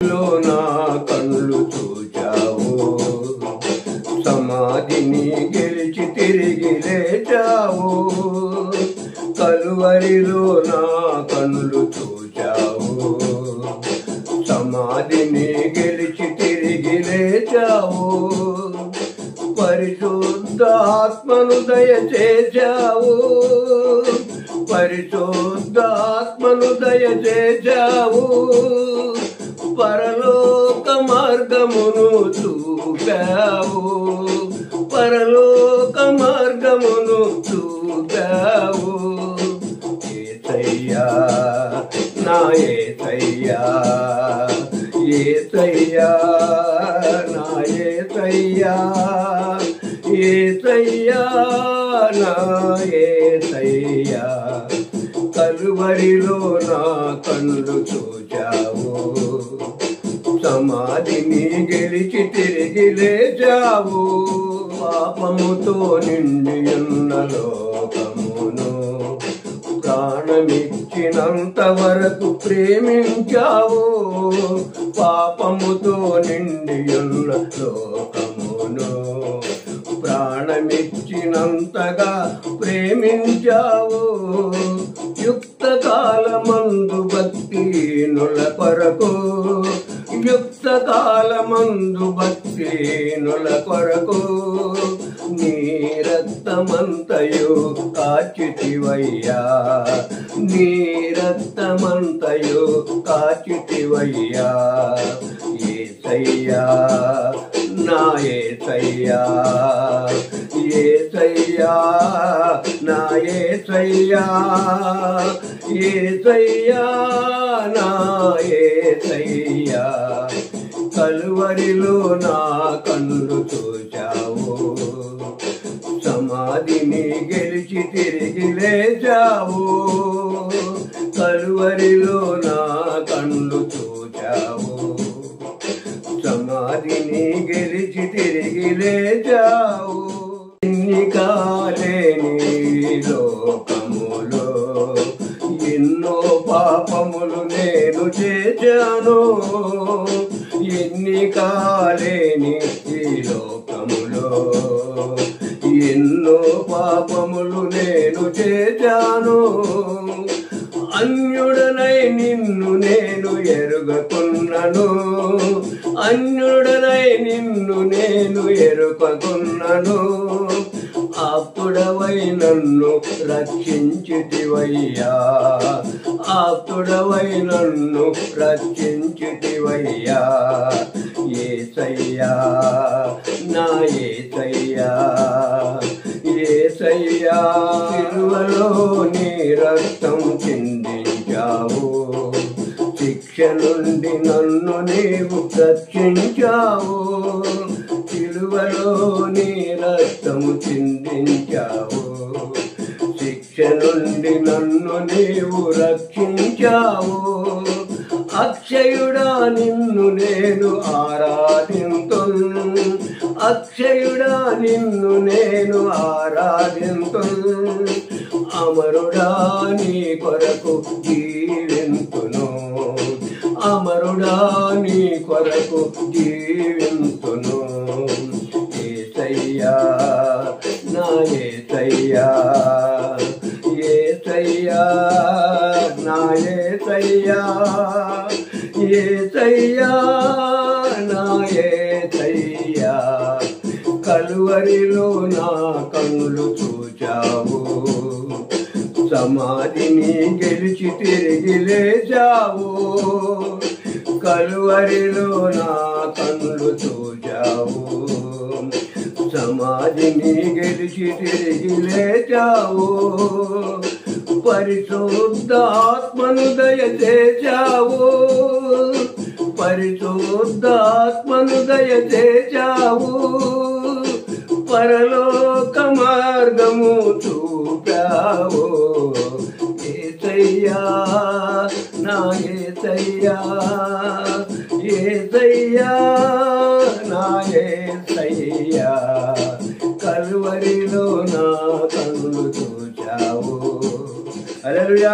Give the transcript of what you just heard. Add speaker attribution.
Speaker 1: లో నా కళ్ళు చూచావు, సమాధిని గెలిచి తిరిగి లేచావు. కలువరిలో నా కళ్ళు చూచావు, సమాధిని గెలిచి తిరిగి లేచావు. పరిశుద్ధాత్మను దయచేశావు, పరిశుద్ధాత్మను దయచేశావు. పరలోక మార్గమును చూపావు, పరలోక మార్గమును చూపావు. యేసయ్యా నా యేసయ్యా, యేసయ్యా నా యేసయ్యా, యేసయ్యా నా యేసయ్యా. కలువరిలో నా కళ్ళు చూచావు, సమాధిని గెలిచి తిరిగి లేచావు. పాపముతో నిండి ఉన్న లోకమును ప్రాణమిచ్చినంత వరకు ప్రేమించావు. పాపముతో నిండి ఉన్న లోకమును ప్రాణమిచ్చినంతగా ప్రేమించావు. యుక్త కాలమందు భక్తిహీనుల కొరకు, యుక్త కాలమందు భక్తిహీనుల కొరకు నీ రక్తమంతయు కాచితివయ్యా, నీ రక్తమంతయు కాచితివయ్యా. యేసయ్యా నా యేసయ్యా, యేసయ్యా నా యేసయ్యా, యేసయ్యా నా యేసయ్యా. కలువరిలో నా కళ్ళు చూచావు, సమాధిని గెలిచి తిరిగి లేచావు. కలువరిలో నా కళ్ళు చూచావు, సమాధిని గెలిచి తిరిగి లేచావు. ఎన్నికలేని లోకములో ఎన్నో పాపములు నేను చేశాను. ఎన్నికలేని ఈ లోకములో ఎన్నో పాపములు నేను చేశాను. అన్యుడనై నిన్ను నేను ఎరుగకున్నను, అన్యుడనై నిన్ను నేను ఎరుగకున్నను. ఆప్తుడవై నన్ను రక్షించితివయ్యా, ఆప్తుడవై నన్ను రక్షించితివయ్యా. యేసయ్యా నా యేసయ్యా, యేసయ్యా. సిలువలో నీ రక్తం చిందించావు, శిక్ష నుండి నన్ను నీవు రక్షించావు. సిలువలో నీ రక్తము చిందించావు, శిక్ష నుండి నన్ను నీవు రక్షించావు. అక్షయుడా నిన్ను నేను ఆరాధింతును, అక్షయుడా నిన్ను నేను ఆరాధింతును. అమరుడా నీ కొరకు జీవింతును, అమరుడా నీ కొరకు జీవింతును. యేసయ్యా నా యేసయ్యా, యేసయ్యా నా యేసయ్యా, యేసయ్యా నా యేసయ్యా. కలువరిలో నా కళ్ళు చూచావు, సమాధిని గెలిచి తిరిగి లేచావు. కలువరిలో నా కళ్ళు చూచావు, సమాధిని గెలిచి తిరిగి లేచావు. పరిశుద్ధాత్మను దయచేశావు, పరిశుద్ధాత్మను దయచేశావు. పరలోక మార్గము చూపావు. యేసయ్యా నా యేసయ్యా, యేసయ్యా నా యేసయ్యా. కలువరిలో నా కళ్ళు చూచావు. హల్లెలూయా.